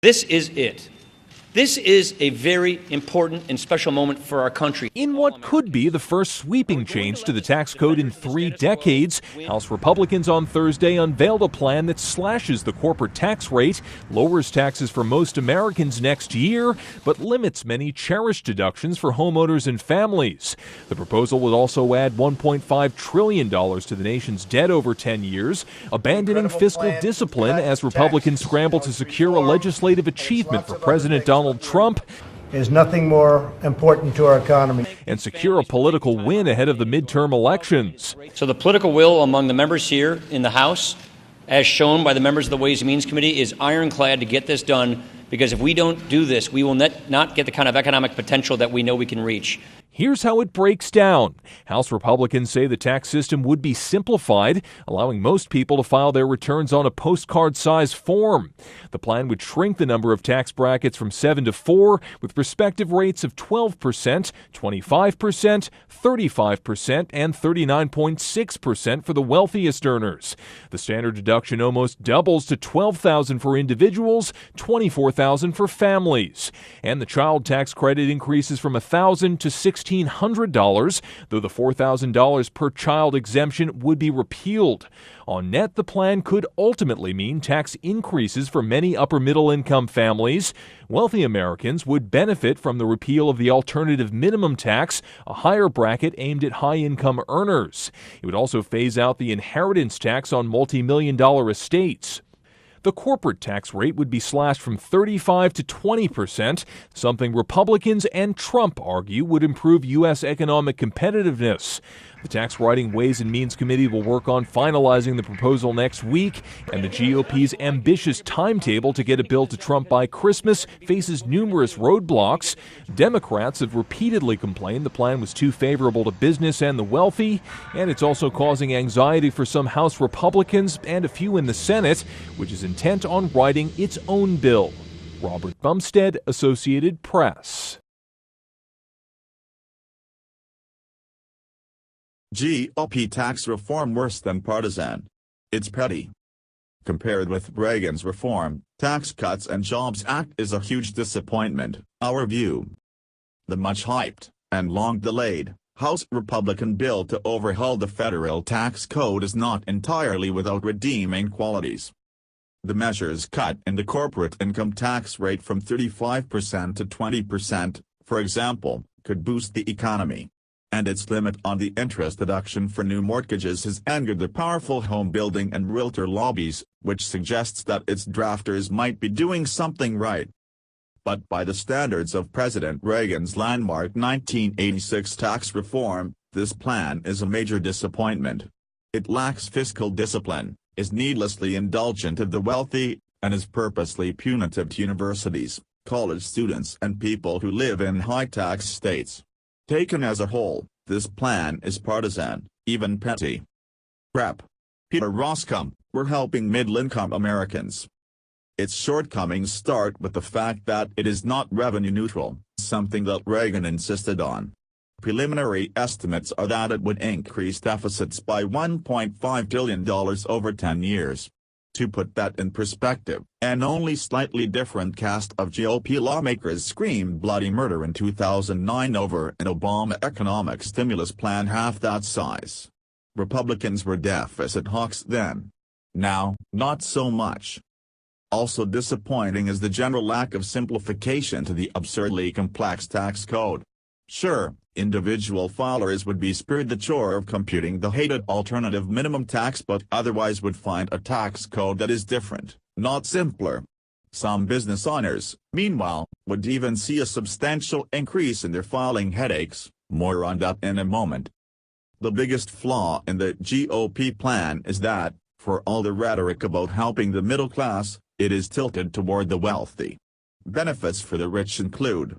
This is it. This is a very important and special moment for our country. In what could be the first sweeping change to the tax code in 3 decades, House Republicans on Thursday unveiled a plan that slashes the corporate tax rate, lowers taxes for most Americans next year, but limits many cherished deductions for homeowners and families. The proposal would also add $1.5 trillion to the nation's debt over 10 years, abandoning fiscal discipline as Republicans scramble to secure a legislative achievement for President Donald Trump. Is nothing more important to our economy. And secure a political win ahead of the midterm elections. So the political will among the members here in the House, as shown by the members of the Ways and Means Committee, is ironclad to get this done, because if we don't do this, we will not get the kind of economic potential that we know we can reach. Here's how it breaks down. House Republicans say the tax system would be simplified, allowing most people to file their returns on a postcard-sized form. The plan would shrink the number of tax brackets from 7 to 4, with respective rates of 12%, 25%, 35%, and 39.6% for the wealthiest earners. The standard deduction almost doubles to $12,000 for individuals, $24,000 for families. And the child tax credit increases from $1,000 to $1,600, though the $4,000 per child exemption would be repealed. On net, the plan could ultimately mean tax increases for many upper-middle-income families. Wealthy Americans would benefit from the repeal of the alternative minimum tax, a higher bracket aimed at high-income earners. It would also phase out the inheritance tax on multi-million-dollar estates. The corporate tax rate would be slashed from 35% to 20%, something Republicans and Trump argue would improve U.S. economic competitiveness. The Tax Writing Ways and Means Committee will work on finalizing the proposal next week, and the GOP's ambitious timetable to get a bill to Trump by Christmas faces numerous roadblocks. Democrats have repeatedly complained the plan was too favorable to business and the wealthy, and it's also causing anxiety for some House Republicans and a few in the Senate, which is intent on writing its own bill. Robert Bumstead, Associated Press. GOP tax reform worse than partisan. It's petty. Compared with Reagan's Reform, Tax Cuts and Jobs Act is a huge disappointment, our view. The much-hyped, and long-delayed, House Republican bill to overhaul the federal tax code is not entirely without redeeming qualities. The measures cut in the corporate income tax rate from 35% to 20%, for example, could boost the economy. And its limit on the interest deduction for new mortgages has angered the powerful home building and realtor lobbies, which suggests that its drafters might be doing something right. But by the standards of President Reagan's landmark 1986 tax reform, this plan is a major disappointment. It lacks fiscal discipline, is needlessly indulgent of the wealthy, and is purposely punitive to universities, college students and people who live in high-tax states. Taken as a whole, this plan is partisan, even petty. Rep. Peter Roskam, we're helping middle-income Americans. Its shortcomings start with the fact that it is not revenue neutral, something that Reagan insisted on. Preliminary estimates are that it would increase deficits by $1.5 billion over 10 years. To put that in perspective, an only slightly different cast of GOP lawmakers screamed bloody murder in 2009 over an Obama economic stimulus plan half that size. Republicans were deficit hawks then. Now, not so much. Also disappointing is the general lack of simplification to the absurdly complex tax code. Sure, individual filers would be spared the chore of computing the hated alternative minimum tax, but otherwise would find a tax code that is different, not simpler. Some business owners, meanwhile, would even see a substantial increase in their filing headaches. More on that in a moment. The biggest flaw in the GOP plan is that, for all the rhetoric about helping the middle class, it is tilted toward the wealthy. Benefits for the rich include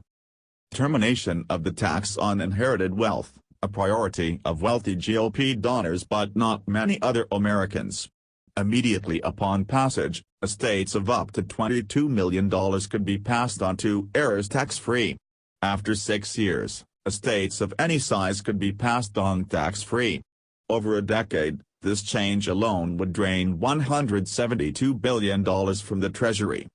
termination of the tax on inherited wealth, a priority of wealthy GOP donors but not many other Americans. Immediately upon passage, estates of up to $22 million could be passed on to heirs tax-free. After 6 years, estates of any size could be passed on tax-free. Over a decade, this change alone would drain $172 billion from the Treasury.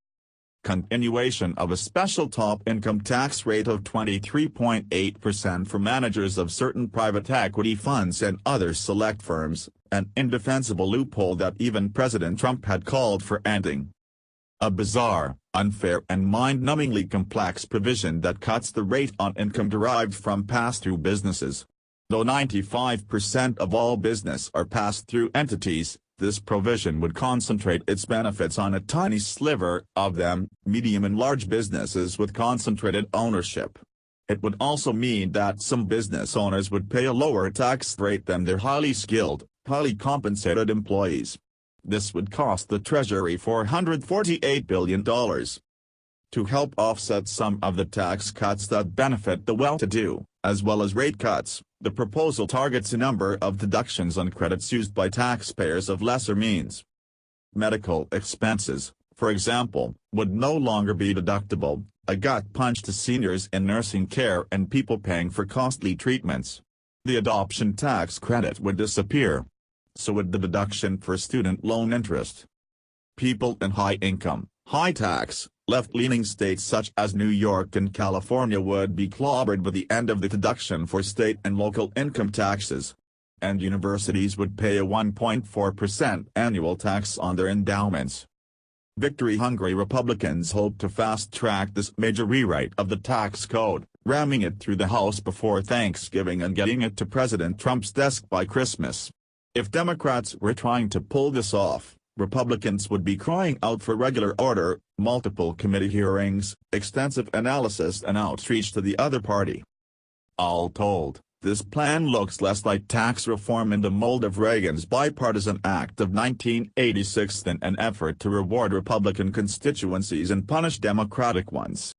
continuation of a special top income tax rate of 23.8% for managers of certain private equity funds and other select firms, an indefensible loophole that even President Trump had called for ending. A bizarre, unfair and mind-numbingly complex provision that cuts the rate on income derived from pass-through businesses. Though 95% of all business are pass-through entities, this provision would concentrate its benefits on a tiny sliver of them, medium and large businesses with concentrated ownership. It would also mean that some business owners would pay a lower tax rate than their highly skilled, highly compensated employees. This would cost the Treasury $448 billion. To help offset some of the tax cuts that benefit the well-to-do, as well as rate cuts, the proposal targets a number of deductions on credits used by taxpayers of lesser means. Medical expenses, for example, would no longer be deductible, a gut punch to seniors in nursing care and people paying for costly treatments. The adoption tax credit would disappear. So would the deduction for student loan interest. People in high-income, high-tax, left-leaning states such as New York and California would be clobbered with the end of the deduction for state and local income taxes. And universities would pay a 1.4% annual tax on their endowments. Victory-hungry Republicans hope to fast-track this major rewrite of the tax code, ramming it through the House before Thanksgiving and getting it to President Trump's desk by Christmas. If Democrats were trying to pull this off, Republicans would be crying out for regular order, multiple committee hearings, extensive analysis and outreach to the other party. All told, this plan looks less like tax reform in the mold of Reagan's Bipartisan Act of 1986 than an effort to reward Republican constituencies and punish Democratic ones.